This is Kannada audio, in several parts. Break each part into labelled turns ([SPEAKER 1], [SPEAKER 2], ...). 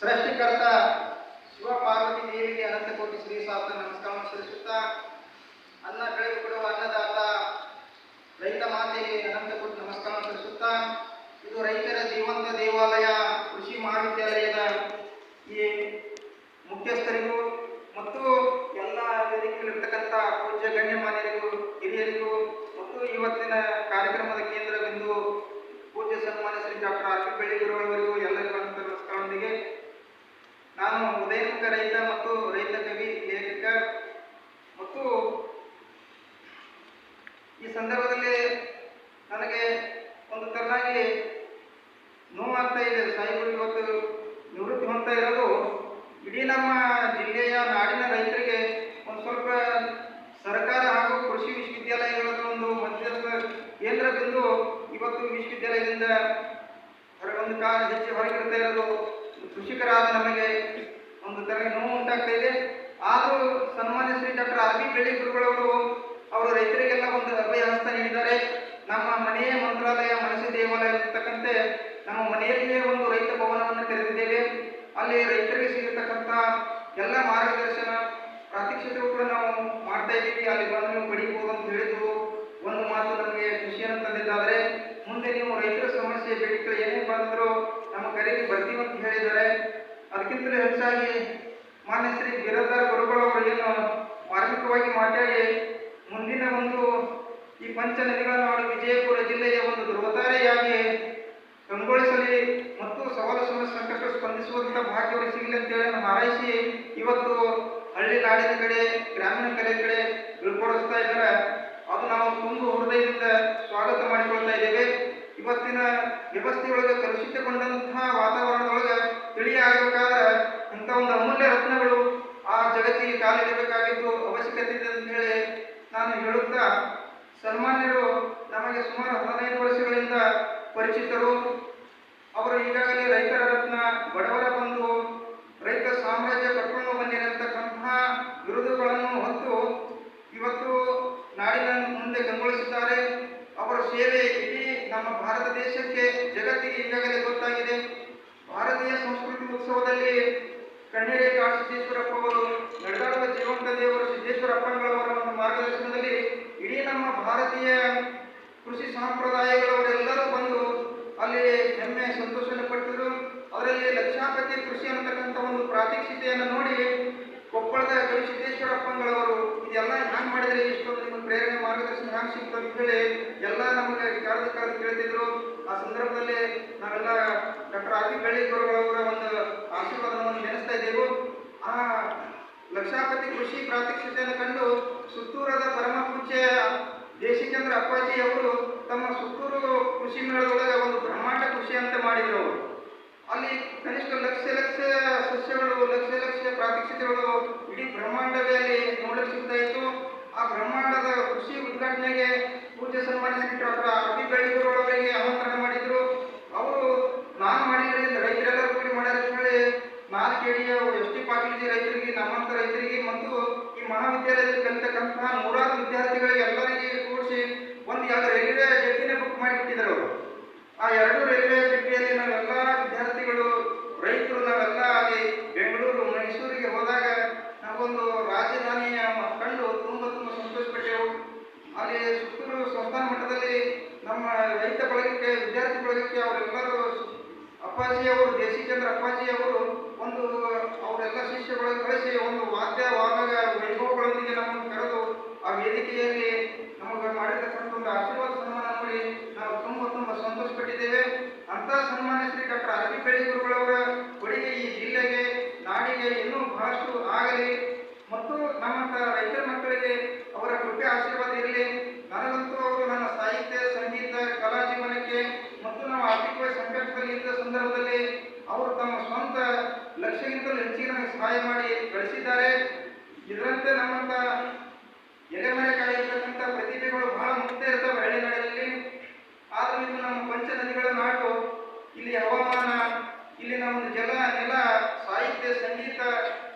[SPEAKER 1] ಸೃಷ್ಟಿಕರ್ತ ಶಿವ ಪಾರ್ವತಿ ದೇವಿಗೆ ಅನಂತ ಕೋಟಿ ಶ್ರೀ ಸಾಧನ ನಮಸ್ಕಾರ ಸಲ್ಲಿಸುತ್ತಾ, ಅನ್ನ ಬೆಳೆದುಕೊಡುವ ಅನ್ನದಾತ ರೈತ ಮಾತೆಗೆ ಅನಂತ ಕೋಟಿ ನಮಸ್ಕಾರ ಸಲ್ಲಿಸುತ್ತಾ, ಇದು ರೈತರ ಜೀವಂತ ದೇವಾಲಯ ಕೃಷಿ ಮಹಾವಿದ್ಯಾಲಯದ ಈ ಮುಖ್ಯಸ್ಥರಿಗೂ ಮತ್ತು ಎಲ್ಲ ವೇದಿಕೆಯಲ್ಲಿರ್ತಕ್ಕಂಥ ಪೂಜ್ಯ ಗಣ್ಯಮಾನ್ಯರಿಗೂ ಹಿರಿಯರಿಗೂ ಮತ್ತು ಇವತ್ತಿನ ಕಾರ್ಯಕ್ರಮದ ಕೇಂದ್ರ ಬಿಂದು ಪೂಜ್ಯ ಸನ್ಮಾನ್ಯ ಶ್ರೀ ಡಾಕ್ಟರ್ ಆರ್ ಪಿ ಬೆಳ್ಳಿಗುರುವವರಿಗೂ ಎಲ್ಲರಿಗೂ ಅನಂತ ನಮಸ್ಕಾರದೊಂದಿಗೆ ನಾನು ಉದಯಮುಖ ರೈತ ಮತ್ತು ರೈತ ಕವಿ ಲೇಖಕ ಮತ್ತು ಈ ಸಂದರ್ಭದಲ್ಲಿ ನನಗೆ ಒಂದು ತರನಾಗಿ ನೋವಾಗ್ತಾ ಇದೆ. ಸಾಹೇಬರು ಇವತ್ತು ನಿವೃತ್ತಿ ಹೊಂದ್ತಾ ಇರೋದು ಇಡೀ ನಮ್ಮ ಜಿಲ್ಲೆಯ ನಾಡಿನ ರೈತರಿಗೆ ಒಂದು ಸ್ವಲ್ಪ ಸರ್ಕಾರ ಹಾಗೂ ಕೃಷಿ ವಿಶ್ವವಿದ್ಯಾಲಯಗಳ ಒಂದು ಮಧ್ಯದ ಕೇಂದ್ರ ಬಿಂದು ಇವತ್ತು ವಿಶ್ವವಿದ್ಯಾಲಯದಿಂದ ಒಂದು ಕಾಲ ಹೆಚ್ಚು ಹೊರಗಿಡ್ತಾ ಇರೋದು ಕೃಷಿಕರಾದ ನಮಗೆ ಒಂದು ತರ ನೋವು ಉಂಟಾಗ್ತಾ ಇದೆ. ಆದರೂ ಸನ್ಮಾನ್ಯ ಶ್ರೀ ಡಾಕ್ಟರ್ ಆರ್ ಬಿ ಬೆಳ್ಳಿಗುರುಗಳವರು ಅವರು ರೈತರಿಗೆಲ್ಲ ಒಂದು ಅಭಯ ಹಸ್ತ ನೀಡಿದ್ದಾರೆ. ನಮ್ಮ ಮನೆಯ ಮಂತ್ರಾಲಯ ಮನಸ್ಸು ದೇವಾಲಯ ಇರ್ತಕ್ಕಂತೆ ನಮ್ಮ ಮನೆಯಲ್ಲಿಯೇ ಒಂದು ರೈತ ಭವನವನ್ನು ತೆರೆದಿದ್ದೇವೆ. ಅಲ್ಲಿ ರೈತರಿಗೆ ಸಿಗತಕ್ಕಂಥ ಎಲ್ಲ ಮಾರ್ಗದರ್ಶನ ಪ್ರಾತ್ಯಕ್ಷಿತೆಗಳು ಕೂಡ ನಾವು ಮಾಡ್ತಾ ಇದ್ದೀವಿ. ಅಲ್ಲಿ ಬಂದು ನೀವು ಪಡಿಬಹುದು ಅಂತ ಹೇಳಿದ್ರು ಒಂದು ಮಾತು ನಮಗೆ ಖುಷಿಯನ್ನು ತಂದಿದ್ದಾದರೆ, ಮುಂದೆ ನೀವು ರೈತರ ಸಮಸ್ಯೆ ಬೇಡಿಕೆ ಏನೇ ಬಂದರೂ ನಮ್ಮ ಕರೆಗೆ ಬರ್ತೀವಿ ಅಂತ ಹೇಳಿದ್ದಾರೆ. ಅದಕ್ಕಿಂತಲೂ ಹೆಚ್ಚಾಗಿ ಮಾನ್ಯ ಶ್ರೀ ಬಿರಾದಾರ ಗುರುಗಳವರು ಏನು ಮಾರ್ಮಿಕವಾಗಿ ಮಾತಾಡಿ ಮುಂದಿನ ಒಂದು ಈ ಪಂಚ ನದಿಗಳ ನಾಡು ವಿಜಯಪುರ ಜಿಲ್ಲೆಯ ಒಂದು ಧ್ರುವತಾರೆಯಾಗಿ ಕಂಗೊಳಿಸಲಿ ಮತ್ತು ಸವಾಲು ಸಂಕಷ್ಟ ಸ್ಪಂದಿಸುವಂತಹ ಭಾಗ್ಯವರು ಸಿಗಲಿ ಅಂತೇಳಿ ನಮ್ಮ ಹಾರೈಸಿ ಇವತ್ತು ಹಳ್ಳಿ ನಾಡಿನ ಕಡೆ ಗ್ರಾಮೀಣ ಕಲೆ ಕಡೆ ಬೀಳ್ಕೊಡಿಸ್ತಾ ಇದ್ದಾರೆ. ಅದು ನಾವು ತುಂಬ ಹೃದಯದಿಂದ ಸ್ವಾಗತ ಮಾಡಿಕೊಳ್ತಾ ಇದ್ದೇವೆ. ಇವತ್ತಿನ ವ್ಯವಸ್ಥೆಯೊಳಗೆ ಕಲುಷಿತಗೊಂಡಂತಹ ವಾತಾವರಣದೊಳಗೆ ತಿಳಿಯಾಗಬೇಕಾದ್ರೆ ಇಂಥ ಒಂದು ಅಮೂಲ್ಯ ರತ್ನಗಳು ಆ ಜಗತ್ತಿಗೆ ಕಾಲಿಡಬೇಕಾಗಿದ್ದು ಅವಶ್ಯಕತೆ ಇದೆ ಅಂತ ಹೇಳಿ ನಾನು ಹೇಳುತ್ತಾ, ಸನ್ಮಾನ್ಯರು ನಮಗೆ ಸುಮಾರು 15 ವರ್ಷಗಳಿಂದ ಪರಿಚಿತರು. ಅವರು ಈಗಾಗಲೇ ರೈತರ ರತ್ನ, ಬಡವರ ಬಂಧು, ರೈತ ಸಾಮ್ರಾಜ್ಯ ಕಟ್ಕೊಂಡು ಬಂದಿರತಕ್ಕಂತಹ ಬಿರುದುಗಳನ್ನು ಹೊತ್ತು ಇವತ್ತು ನಾಡಿನ ಮುಂದೆ ಕಂಗೊಳಿಸಿದ್ದಾರೆ. ಅವರ ಸೇವೆ ಇಡೀ ನಮ್ಮ ಭಾರತ ದೇಶಕ್ಕೆ ಜಗತ್ತಿಗೆ ಈಗಾಗಲೇ ಗೊತ್ತಾಗಿದೆ. ಭಾರತೀಯ ಸಂಸ್ಕೃತಿ ಉತ್ಸವದಲ್ಲಿ ಕಣ್ಣೇರೆ ಕಾಡು ಸಿದ್ದೇಶ್ವರಪ್ಪ ಅವರು ನಡೆದಾಡುವ ಜೀವಂತ ದೇವರು ಸಿದ್ದೇಶ್ವರಪ್ಪಗಳವರ ಒಂದು ಮಾರ್ಗದರ್ಶನದಲ್ಲಿ ಇಡೀ ನಮ್ಮ ಭಾರತೀಯ ಕೃಷಿ ಸಂಪ್ರದಾಯಗಳವರೆಲ್ಲರೂ ಬಂದು ಅಲ್ಲಿ ಹೆಮ್ಮೆ ಸಂತೋಷವನ್ನು ಪಟ್ಟಿದ್ರು. ಅದರಲ್ಲಿ ಲಕ್ಷಾಪತಿ ಕೃಷಿ ಅನ್ನತಕ್ಕಂಥ ಒಂದು ಪ್ರಾತ್ಯಕ್ಷಿತೆಯನ್ನು ನೋಡಿ ಕೊಪ್ಪಳದ ಕವಿ ಸಿದ್ದೇಶ್ವರಪ್ಪಗಳವರು ಇದೆಲ್ಲ ಹ್ಯಾಂಗ್ ಮಾಡಿದ್ರೆ ಇಷ್ಟೊಂದು ನಿಮ್ಮ ಪ್ರೇರಣೆ ಮಾರ್ಗದರ್ಶನ ಹ್ಯಾಂಗ್ ಸಿಗ್ತದೆ ಅಂತ ಹೇಳಿ ಎಲ್ಲ ನಮಗೆ ಕರೆದು ಕೇಳ್ತಿದ್ರು. ಆ ಸಂದರ್ಭದಲ್ಲಿ ನಾವೆಲ್ಲ ಡಾಕ್ಟರ್ ಆರ್ ಬಿ ಬೆಳ್ಳಿಗುರುಗಳವರ ಒಂದು ಆಶೀರ್ವಾದವನ್ನು ನೆನೆಸ್ತಾ ಇದ್ದೆವು. ಆ ಲಕ್ಷಾಪತಿ ಕೃಷಿ ಪ್ರಾತ್ಯಕ್ಷಿತೆಯನ್ನು ಕಂಡು ಸುತ್ತೂರದ ಪರಮ ಪೂಜ್ಯ ದೇಶಿಕೇಂದ್ರ ಅಪ್ಪಾಜಿ ಅವರು ತಮ್ಮ ಸುತ್ತೂರು ಕೃಷಿ ಮೇಳದೊಳಗೆ ಒಂದು ಬ್ರಹ್ಮಾಂಡ ಕೃಷಿ ಅಂತ ಮಾಡಿದ್ರು. ಅವರು ಅಲ್ಲಿ ಕನಿಷ್ಠ ಲಕ್ಷ ಸಸ್ಯಗಳು, ಲಕ್ಷ ಪ್ರಾತ್ಯಕ್ಷಿತೆಗಳು ಇಡೀ ಬ್ರಹ್ಮಾಂಡವೇ ಅಲ್ಲಿ ನೋಡಕ್ಕೆ ಸಿಗ್ತಾ ಇತ್ತು. ಆ ಬ್ರಹ್ಮಾಂಡದ ಕೃಷಿ ಉದ್ಘಾಟನೆಗೆ ಪೂಜ್ಯ ಸನ್ಮಾನ್ಯ ಶ್ರೀ ಡಾಕ್ಟರ್ ಆರ್ ಬಿ ಬೆಳ್ಳಿಗುರುಗಳವರಿಗೆ ಆಮಂತ್ರಣ ಮಾಡಿದ್ರು. ಅವರು ನಾನು ಮಾಡಿದ್ರಿಂದ ರೈತರೆಲ್ಲರೂ ಕೂಡಿ ಮಾಡ್ಯಾರ ಅಂತ ಹೇಳಿ ನಾನು ಕೇಳಿ ಎಸ್ ಟಿ ಪಾಟೀಲ್ ರೈತರಿಗೆ, ನಮ್ಮಂತ ರೈತರಿಗೆ ಮತ್ತು ಈ ಮಹಾವಿದ್ಯಾಲಯದಲ್ಲಿ ಕಲಿತಕ್ಕಂತಹ 100 ವಿದ್ಯಾರ್ಥಿಗಳಿಗೆ ಎಲ್ಲರಿಗೆ ಕೂಡಿಸಿ ಒಂದು 2 ರೈಲ್ವೆ ಜಟ್ಟಿನೇ ಬುಕ್ ಮಾಡಿಬಿಟ್ಟಿದ್ದಾರೆ ಅವರು. ಆ 2 ರೈಲ್ವೆ ಜಟ್ಟಿಯಲ್ಲಿ ನಾವೆಲ್ಲ ವಿದ್ಯಾರ್ಥಿಗಳು, ರೈತರು ನಾವೆಲ್ಲ ಅಲ್ಲಿ ಬೆಂಗಳೂರು, ಮೈಸೂರಿಗೆ ಹೋದಾಗ ನಾವೊಂದು ರಾಜಧಾನಿಯ ಕಂಡು ತುಂಬ ಸಂತೋಷಪಟ್ಟೆವು. ಅಲ್ಲಿ ಸುತ್ತೂರು ಸಂಸ್ಥಾನ ಮಟ್ಟದಲ್ಲಿ ನಮ್ಮ ರೈತ ಬಳಗಕ್ಕೆ, ವಿದ್ಯಾರ್ಥಿ ಬಳಗಕ್ಕೆ ಅವರೆಲ್ಲರೂ ಅಪ್ಪಾಜಿಯವರು, ದೇಶಿಕೇಂದ್ರ ಅಪ್ಪಾಜಿಯವರು ಒಂದು ಅವರೆಲ್ಲ ಶಿಷ್ಯಗಳಿಗೆ ಕಳಿಸಿ ಒಂದು ವಾದ್ಯ ವೈಭವಗಳೊಂದಿಗೆ ನಮ್ಮನ್ನು ಕರೆದು ಆ ವೇದಿಕೆಯಲ್ಲಿ ನಮಗೆ ಮಾಡಿರ್ತಕ್ಕಂಥ ಒಂದು ಆಶೀರ್ವಾದ ಸನ್ಮಾನ ಮಾಡಿ ನಾವು ತುಂಬ ಸಂತೋಷಪಟ್ಟಿದ್ದೇವೆ. ಅಂತ ಸನ್ಮಾನ್ಯ ಶ್ರೀ ಡಾಕ್ಟರ್ ಆರ್ ಬಿ ಬೆಳ್ಳಿಗುರುಗಳವರ ಕೊಡುಗೆ ಈ ಜಿಲ್ಲೆಗೆ, ನಾಡಿಗೆ ಇನ್ನೂ ಬಹಳಷ್ಟು ಆಗಲಿ ಮತ್ತು ನಮ್ಮಂಥ ರೈತರ ಮಕ್ಕಳಿಗೆ ಅವರ ಕೃಪೆ ಆಶೀರ್ವಾದ ಇರಲಿ. ನನಗಂತೂ ಅವರು ನನ್ನ ಸಾಹಿತ್ಯ, ಸಂಗೀತ, ಕಲಾ ಜೀವನಕ್ಕೆ ಮತ್ತು ನಾವು ಆರ್ಥಿಕವಾಗಿ ಸಂಕಷ್ಟದಲ್ಲಿ ಇದ್ದ ಸಂದರ್ಭದಲ್ಲಿ ಅವರು ತಮ್ಮ ಸ್ವಂತ ಲಕ್ಷ್ಯಕ್ಕಿಂತಲೂ ಹೆಚ್ಚಿಗೆ ನಮಗೆ ಸಹಾಯ ಮಾಡಿ ಬೆಳೆಸಿದ್ದಾರೆ. ಇದರಂತೆ ನಮ್ಮಂಥ ಎಲೆಮರೆ ಕಾಯಿರ್ತಕ್ಕಂಥ ಪ್ರತಿಭೆಗಳು ಬಹಳ ಮುಕ್ತ ಇರ್ತವೆ ಹಳ್ಳಿ ನಾಡಿನಲ್ಲಿ. ಆದರೂ ಇದು ನಮ್ಮ ಪಂಚ ನದಿಗಳ ನಾಡು. ಇಲ್ಲಿ ಹವಾಮಾನ, ಇಲ್ಲಿ ನಮ್ಮ ಜಲ, ನೆಲ, ಸಾಹಿತ್ಯ, ಸಂಗೀತ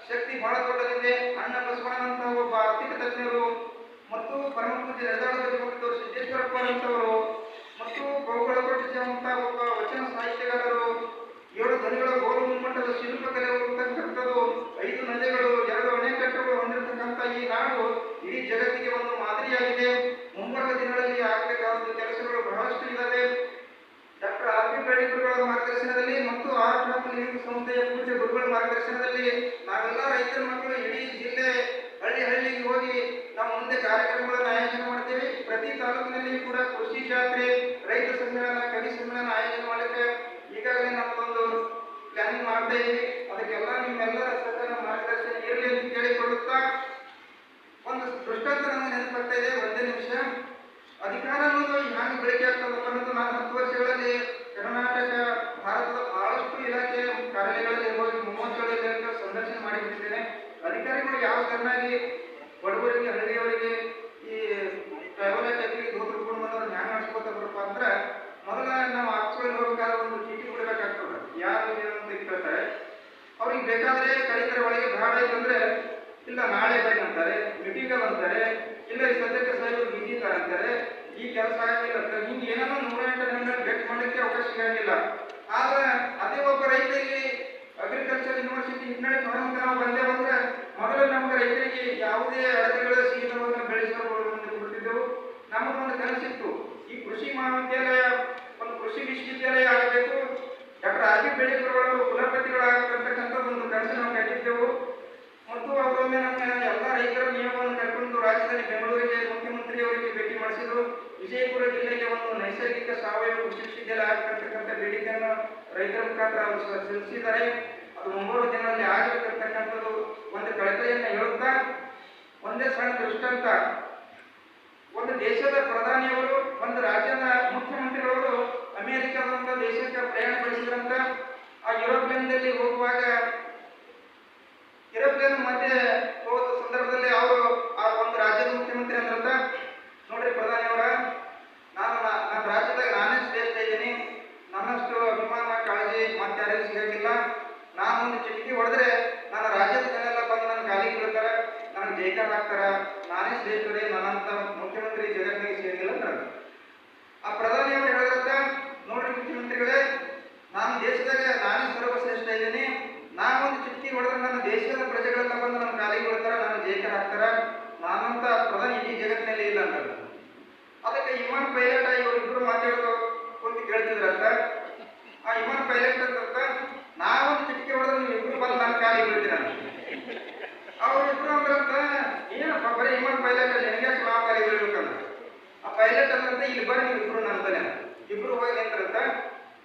[SPEAKER 1] ಶಕ್ತಿ ಬಹಳ ದೊಡ್ಡದಿದೆ. ಅಣ್ಣ ಬಸವಣ್ಣನಂತಹ ಒಬ್ಬ ಆರ್ಥಿಕ ತಜ್ಞರು ಮತ್ತು ಪರಮ ಪೂಜ್ಯ ನಡೆದಾಡುವ ಸಿದ್ದೇಶ್ವರಪ್ಪನಂತವರು ಮತ್ತು ಗೋಕುಳ ಕೋಟಿಸಿದಂತಹ ಒಬ್ಬ ವಚನ ಸಾಹಿತ್ಯಗಾರರು, 7 ಧ್ವನಿಗಳ ಗೋಲು ಮುಮ್ಮಟ್ಟದ ಶಿಲ್ಪಕಲೆ ಅಧಿಕಾರ ಅನ್ನೋದು ಹ್ಯಾಂಗೆ ಬೆಳಕೆ ಆಗ್ತದಪ್ಪ ಅನ್ನೋದು ನಾನು 10 ವರ್ಷಗಳಲ್ಲಿ ಕರ್ನಾಟಕ ಭಾರತದ ಬಹಳಷ್ಟು ಇಲಾಖೆ ಕಾರ್ಯಾಲಯಗಳಲ್ಲಿ ಹೋಗಿ 37 ಇಲಾಖೆ ಸಂದರ್ಶನ ಮಾಡಿಬಿಟ್ಟಿದ್ದೇನೆ. ಅಧಿಕಾರಿಗಳು ಯಾವ ತರನಾಗಿ ಬಡವರಿಗೆ ಹಳ್ಳಿಯವರಿಗೆ ಈ ಟ್ರಾವೆಲ್ ಟೆಕ್ನಿಕ್ ಹೋಗಿ ಬಂದವ್ರು ಹ್ಯಾಂಗ ನಡೆಸ್ಕೋತಾರಪ್ಪ ಅಂದ್ರೆ ಮೊದಲ ನಾವು ಆಕ್ಚುಲಿ ಹೋಗ್ಬೇಕಾದ್ರೆ ಒಂದು ಚೀಟಿ ಕೊಡಬೇಕಾಗ್ತದೆ. ಯಾರು ಏನಂತ ಕೇಳ್ತಾರೆ, ಅವ್ರಿಗೆ ಬೇಕಾದ್ರೆ ಕಡಿತರ ಒಳಗೆ ಬೇಡ ಇಲ್ಲಂದ್ರೆ ಇಲ್ಲ ನಾಳೆ ಬನ್ನಿ ಅಂತಾರೆ, ಮೀಟಿಂಗ್ ಅಂತಾರೆ, ಇಲ್ಲ ಈ ಸದ್ಯಕ್ಕೆ ಸಾಹೇಬರು ಬಿಜಿ ಇದ್ದಾರೆ ಅಂತಾರೆ, ಈ ಕೆಲಸ ಆಗಿಲ್ಲ ಅಂತಾರೆ. ಹಿಂಗೆ ಏನೋ 108 ದಿನಗಳು ಭೇಟಿ ಮಾಡಲಿಕ್ಕೆ ಅವಕಾಶ ಸಿಗಂಗಿಲ್ಲ. ಆದ್ರೆ ಅದೇ ಒಬ್ಬ ರೈತರಿಗೆ ಅಗ್ರಿಕಲ್ಚರ್ ಯೂನಿವರ್ಸಿಟಿ ಹಿನ್ನೆಲೆ ಹೊರಗೆ ನಾವು ಬಂದೆ ಬಂದ್ರೆ ಮೊದಲು ನಮ್ಗೆ ರೈತರಿಗೆ ಯಾವುದೇ ಅಡತೆಗಳ ಸೀತವನ್ನು ಬೆಳೆಸಿಕೊಳ್ಳುತ್ತಿದ್ದೆವು. ನಮಗೊಂದು ಕನಸಿತ್ತು, ಈ ಕೃಷಿ ಮಹಾವಿದ್ಯಾಲಯ ಒಂದು ಕೃಷಿ ವಿಶ್ವವಿದ್ಯಾಲಯ ಆಗಬೇಕು, ಡಾಕ್ಟರ್ ಆರ್ ಬಿ ಬೆಳೆಯುವವರು ಕುಲಪತಿಗಳಾಗತಕ್ಕಂಥ ಒಂದು ಕನಸು ನಾವು ಕಂಡಿದ್ದೆವು. ಮತ್ತು ಅವರೊಮ್ಮೆ ನಮ್ಮ ಎಲ್ಲ ರೈತರ ನಿಯಮವನ್ನು ಕರ್ಕೊಂಡು ರಾಜಧಾನಿ ಬೆಂಗಳೂರಿಗೆ ಮುಖ್ಯಮಂತ್ರಿಯವರಿಗೆ ಭೇಟಿ ಮಾಡಿಸಿದ್ರು. ವಿಜಯಪುರ ಜಿಲ್ಲೆಗೆ ಒಂದು ನೈಸರ್ಗಿಕ ಸಾವಯವ ಕೃಷಿ ವಿಶ್ವವಿದ್ಯಾಲಯ ಆಗತಕ್ಕಂಥ ಬೇಡಿಕೆಯನ್ನು ರೈತರ ಮುಖಾಂತರ ಅವರು ಸಲ್ಲಿಸಿದ್ದಾರೆ. ಅದು 9 ದಿನಗಳಲ್ಲಿ ಆಗಿರತಕ್ಕಂಥದ್ದು ಒಂದು ಕಳಕಳಿಯನ್ನು ಹೇಳುತ್ತಾ, ಒಂದೇ ಸಣ್ಣ ದೃಷ್ಟಾಂತ, ಒಂದು ದೇಶದ ಪ್ರಧಾನಿಯವರು ಒಂದು ರಾಜ್ಯದ ಮುಖ್ಯಮಂತ್ರಿಗಳವರು ಅಮೆರಿಕದಂತ ದೇಶಕ್ಕೆ ಪ್ರಯಾಣ ಬೆಳೆಸಿದ್ರಂತ. ಆ ಯುರೋಪಿಯನ್ದಲ್ಲಿ ಹೋಗುವಾಗ ಯುರೋಪಿಯನ್ ಮಧ್ಯೆ ಹೋದ ಸಂದರ್ಭದಲ್ಲಿ ಅವರು ಆ ಒಂದು ರಾಜ್ಯದ ಮುಖ್ಯಮಂತ್ರಿ ಅಂದ್ರಂತ, ನೋಡ್ರಿ ಪ್ರಧಾನಿಯವರ, ನನ್ನ ರಾಜ್ಯದಾಗ ನಾನೇ ಶ್ರೇಷ್ಠ ಇದ್ದೀನಿ, ನನ್ನಷ್ಟು ಅಭಿಮಾನ ಕಾಳಜಿ ಮತ್ತೆ ಯಾರಿಗೂ ಸಿಗಂಗಿಲ್ಲ. ನಾನು ಒಂದು ಚಿಟಕಿ ಹೊಡೆದ್ರೆ ನನ್ನ ರಾಜ್ಯದ ಜನೆಲ್ಲ ಬಂದು ನನ್ನ ಕಾಲಿಗೆ ಬೀಳ್ತಾರೆ, ನನಗೆ ಜೈಕಾರ ಹಾಕ್ತಾರ, ನಾನೇ ಶ್ರೇಷ್ಠರೇ, ನನ್ನಂತ ಮುಖ್ಯಮಂತ್ರಿ ಜಗತ್ತಿಗೆ ಸಿಗಂಗಿಲ್ಲ ಅಂತ. ಆ ಪ್ರಧಾನಿಯವರು ಹೇಳಿದ್ರಂತ, ನೋಡ್ರಿ ಮುಖ್ಯಮಂತ್ರಿಗಳೇ, ನಾನು ದೇಶದಾಗ ನಾನೇ ಸರ್ವಶ್ರೇಷ್ಠ ಇದ್ದೀನಿ, ನಾನೊಂದು ಚಿಟಕಿ ಹೊಡೆದ್ರೆ ನನ್ನ ದೇಶದ ಪ್ರಜೆಗಳೆಲ್ಲ ಬಂದು ನನ್ನ ಕಾಲಿಗೆ ಬೀಳ್ತಾರ, ನನ್ನ ಜೈಕಾರ ಹಾಕ್ತಾರ, ನಾನಂತ ಪ್ರಧಾನಿ ಇಡೀ ಜಗತ್ತಿನಲ್ಲಿ ಇಲ್ಲ ಅಂತ. ಅದಕ್ಕೆ ವಿಮಾನ ಪೈಲಟ್ ಇವರಿಬ್ಬರು ಮಾತಾಡೋದು ಕುಂತು ಕೇಳ್ತಿದ್ರಂತ. ಆ ವಿಮಾನ ಪೈಲಟ್ ಅಂತ, ನಾವೊಂದು ಚಿಟಕಿ ಹೊಡೆದ್ರೆ ನೀವು ಇಬ್ರು ಬಂದು ನನ್ನ ಕಾಲಿಗೆ ಬೀಳ್ತೀರ. ಅವ್ರಿಬ್ರು ಅಂದ್ರಂತ, ಏನಪ್ಪ ಬರೀ ವಿಮಾನ ಪೈಲಟ್ ನಿನಗ್ಯಾಕೆ ನಾವು ಕಾಲಿಗೆ ಬೀಳ್ಬೇಕಂತ. ಆ ಪೈಲಟ್ ಅಂದ್ರಂತ, ಇಲ್ಲಿ ಬರ್ರಿ ನೀವು ಇಬ್ರು ನಂತಾನೆ. ಇಬ್ರು ಹೋಗಿ ನಿಂತ್ರಂತ.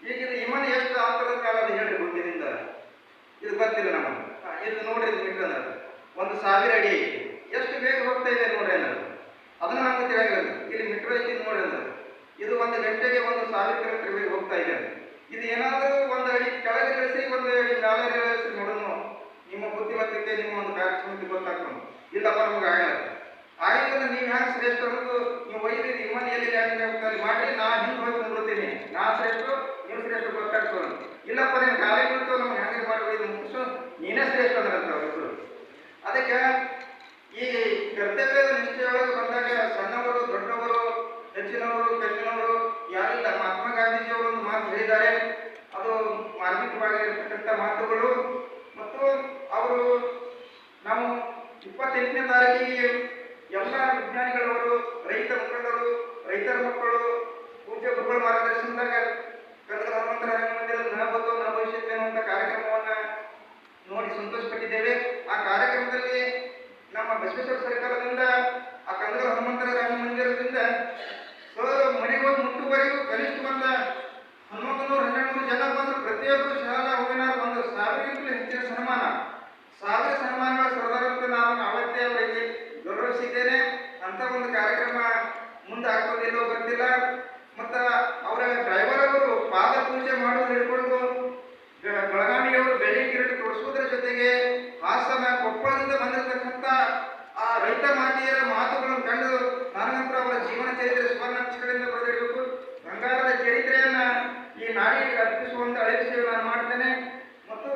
[SPEAKER 1] ಈಗ ಇದು ವಿಮಾನ ಎಷ್ಟು ಆಗ್ತದ ಕಾಲ ಅದು ಹೇಳ್ರಿ ಗುಂಡಿನಿಂದ, ಇದು ಗೊತ್ತಿಲ್ಲ ನಮಗೆ. ಇದು ನೋಡ್ರಿ, ಇದು ಮೀಟರ್ ಅನ್ನೋದು 1000 ಅಡಿ ಐತಿ, ಎಷ್ಟು ಬೇಗ ಹೋಗ್ತಾ ಇದೆ ನೋಡ್ರಿ ಅನ್ನೋದು, ಅದನ್ನ ನಮ್ಗೆ ತಿಳಿಯಾಗಿರೋದು. ಇಲ್ಲಿ ಮೀಟರ್ ಐತಿ ನೋಡ್ರಿ ಅನ್ನೋದು, ಇದು 1 ಗಂಟೆಗೆ 1000 ಕಿಲೋಮೀಟರ್ ಬೇಗ ಹೋಗ್ತಾ ಇದೆ. ಇದು ಏನಾದರೂ 1 ಅಡಿ ಕೆಳಗೆ ಇಳಿಸಿ 1 ಅಡಿ ಮೇಲೆ ಇಳಿಸಿ ನೋಡೋಣ, ನಿಮ್ಮ ಬುದ್ಧಿಮತ್ತಕ್ಕೆ ನಿಮ್ಮ ಒಂದು ಕಾರ್ಯಕ್ಷಮತೆ ಗೊತ್ತಾಗ್ತದೆ. ಇಲ್ಲಪ್ಪ ನಮ್ಗೆ ಆಗಲ್ಲ. ಆಗಿದ್ರೆ ನೀವು ಹ್ಯಾಂಗೆ ಶ್ರೇಷ್ಠ ಅನ್ನೋದು ನೀವು ಒಯ್ದು ವಿಮಾನ ಎಲ್ಲಿ ಲ್ಯಾಂಡಿಂಗ್ ಆಗ್ತಾರೆ ಮಾಡ್ರಿ, ನಾ ಹಿಂದೆ ಹೋಗಿ ನೋಡ್ತೀನಿ, ನಾ ಶ್ರೇಷ್ಠ ನೀವು ಶ್ರೇಷ್ಠ ಗೊತ್ತಾಗ್ತದೆ. ಇಲ್ಲಪ್ಪ ನೀನು ಕಾಲೇ ಬಿಡ್ತು ನಮ್ಗೆ ಹ್ಯಾಂಗೆ ಮಾಡಿ ಮುಗಿಸು, ನೀನೇ ಶ್ರೇಷ್ಠ ಅಂದ್ರಂತ ಅವರಿಬ್ಬರು. ಅದಕ್ಕೆ ಈ ಕರ್ತವ್ಯದ ನಿಷ್ಠೆಯೊಳಗೆ ಬಂದಾಗ ಸಣ್ಣವರು ದೊಡ್ಡವರು ಹೆಚ್ಚಿನವರು ಕಚ್ಚಿನವರು ಯಾರಿಲ್ಲ. ಮಹಾತ್ಮ ಗಾಂಧೀಜಿಯವರು ಒಂದು ಮಾತು ಹೇಳಿದ್ದಾರೆ, ಅದು ಮಾರ್ಮಿಕವಾಗಿರ್ತಕ್ಕಂಥ ಮಾತುಗಳು. ಮತ್ತು ಅವರು ನಾವು 28ನೇ ತಾರೀಕಿಗೆ ಎಲ್ಲ ವಿಜ್ಞಾನಿಗಳವರು, ರೈತ ಮುಖಂಡರು, ರೈತರ ಮಕ್ಕಳು, ಪೂಜ್ಯ ಗುರುಗಳ ಮಾರ್ಗದರ್ಶನದಾಗ ಕನ್ನಡ ಹನುಮಂತರ ಮಂದಿರದ ನಭೂತೋ ನಭವಿಷ್ಯತೆ ಅನ್ನುವಂಥ ಕಾರ್ಯಕ್ರಮವನ್ನು ನೋಡಿ ಸಂತೋಷಪಟ್ಟಿದ್ದೇವೆ. ಆ ಕಾರ್ಯಕ್ರಮದಲ್ಲಿ ನಮ್ಮ ಬಸವೇಶ್ವರ ಸರ್ಕಾರದಿಂದ ಆ ಕನ್ನಡ ಹನುಮಂತರ ರಾಮ ಮಂದಿರದಿಂದ ಮನೆಗೆ ಹೋಗಿ ಮುಟ್ಟುವರೆಗೂ ಕನಿಷ್ಠ ಒಂದು 1100-1200 ಜನ ಬಂದು ಪ್ರತಿಯೊಬ್ಬರು ಶಾಲಾ ಹೂವಿನಾರು ಒಂದು 1000ಕ್ಕಿಂತಲೂ ಹೆಚ್ಚಿನ ಸನ್ಮಾನ, 1000 ಸನ್ಮಾನಗಳ ಸರದಾರಂತೆ ನಾನು ಅವತ್ತೇ ಅವರಿಗೆ ಗೌರವಿಸಿದ್ದೇನೆ. ಅಂತ ಒಂದು ಕಾರ್ಯಕ್ರಮ ಮುಂದೆ ಆಗ್ತದಿಲ್ಲೋ ಗೊತ್ತಿಲ್ಲ. ಮತ್ತು ಅವರ ಡ್ರೈವರ್ ಅವರು ಪಾದ ಪೂಜೆ ಮಾಡೋದು ಹಿಡ್ಕೊಂಡು ಬೆಳಗಾವಿಯವರು ಬೆಳ್ಳಿ ಕಿರೀಟ ತೋರಿಸುವುದರ ಜೊತೆಗೆ ಹಾಸನ ಕೊಪ್ಪಳದಿಂದ ಬಂದಿರತಕ್ಕಂಥ ಆ ರೈತ ಮಾತೆಯರ ಮಾತುಗಳನ್ನು ಕಂಡು ನನಗಂತರ ಅವರ ಜೀವನ ಚರಿತ್ರೆ ಸುವರ್ಣಾಕ್ಷರಗಳಿಂದ ಬರೆದಿಡಬೇಕು. ಬಂಗಾರದ ಚರಿತ್ರೆಯನ್ನ ಈ ನಾಡಿಗೆ ಅರ್ಪಿಸುವಂತ ಅಳಿಸಿ ನಾನು ಮಾಡ್ತೇನೆ. ಮತ್ತು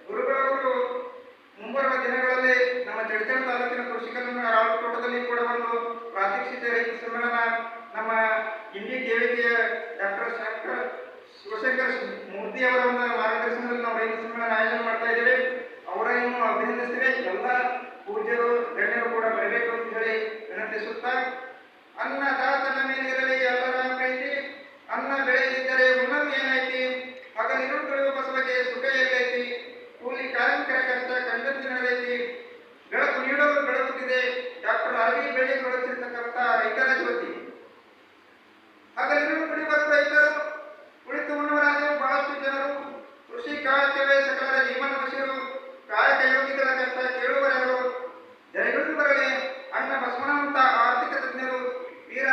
[SPEAKER 1] ಗುರುಗಳವರು ಮುಂಬರುವ ದಿನಗಳಲ್ಲಿ ನಮ್ಮ ಜಡಚಣ ತಾಲೂಕಿನ ಕೃಷಿ ಕಲ್ಯಾಣ ತೋಟದಲ್ಲಿ ಕೂಡ ಒಂದು ಪ್ರಾತ್ಯಕ್ಷಿಕ ರೈತ ಸಮ್ಮೇಳನ ನಮ್ಮ ಇಂಡಿ ದೇವಿಕೆಯ ಡಾಕ್ಟರ್ ಶಿವಶಂಕರ್ ಮೂರ್ತಿ ಅವರ ಒಂದು ಮಾರ್ಗದರ್ಶನದಲ್ಲಿ ನಾವು ರೈತ ಸಮ್ಮೇಳನ ಆಯೋಜನೆ ಮಾಡ್ತಾ ಇದ್ದೇವೆ. ಅವರನ್ನು ಅಭಿನಂದಿಸ್ತೇವೆ. ಎಲ್ಲ ಪೂಜ್ಯರು ಗಣ್ಯರು ಕೂಡ ಬರಬೇಕು ಅಂತ ಹೇಳಿ ವಿನಂತಿಸುತ್ತಾ, ಅನ್ನದಾತನ ಮೇಲಿರಲಿ ಎಲ್ಲರ ಪ್ರೀತಿ, ಅನ್ನ ಬೆಳೆಯದಿದ್ದರೆ ಉಣ್ಣಲು ಏನೈತಿ, ಹಗಲಿರುಳು ತುಳಿಯುವ ಬಸವಗೆ ಸುಖ ಎಲ್ಲೈತಿ, ಕೂಲಿ ಕಾರ್ಮಿಕರ ಕಷ್ಟ ಕಂಡಂತೆ ನಡೆದೈತಿ, ಬೆಳಕು ನೀಡಲು ಬೆಳಗುತ್ತಿದೆ ಡಾಕ್ಟರ್ ಆರ್ ಬಿ ಬೆಳೆ ತೊಡಗಿಸಿರ್ತಕ್ಕಂಥ ರೈತರ ಜ್ಯೋತಿ. ಹಗಲಿರುಳು ತುಳಿಯುವ ರೈತರು ಕುಳಿತು ಉಣ್ಣವರಾದರೂ ಬಹಳಷ್ಟು ಜನರು, ಕೃಷಿ ಕಾಯಕವೇ ಸಕಲರ ಜೀವನ ಬಸಿರು, ಕಾಯಕ ಯೋಗಿಗಳ ಕಷ್ಟ ಕೇಳುವವರು, ಜಯಗಳು ಬರಲಿ ಅಣ್ಣ ಬಸವನಂತ ಆರ್ಥಿಕ ತಜ್ಞರು, ವೀರ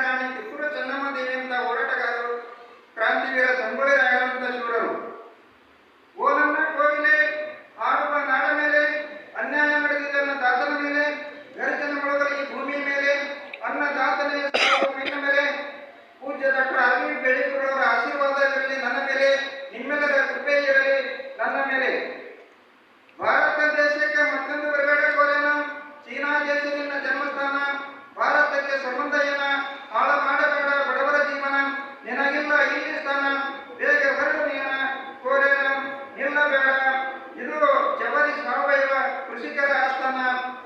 [SPEAKER 1] ಇದು ಜಬರಿ ಸಾವಯವ ಕೃಷಿಕರ ಆಸ್ಥಾನ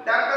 [SPEAKER 1] ಡಾಕ್ಟರ್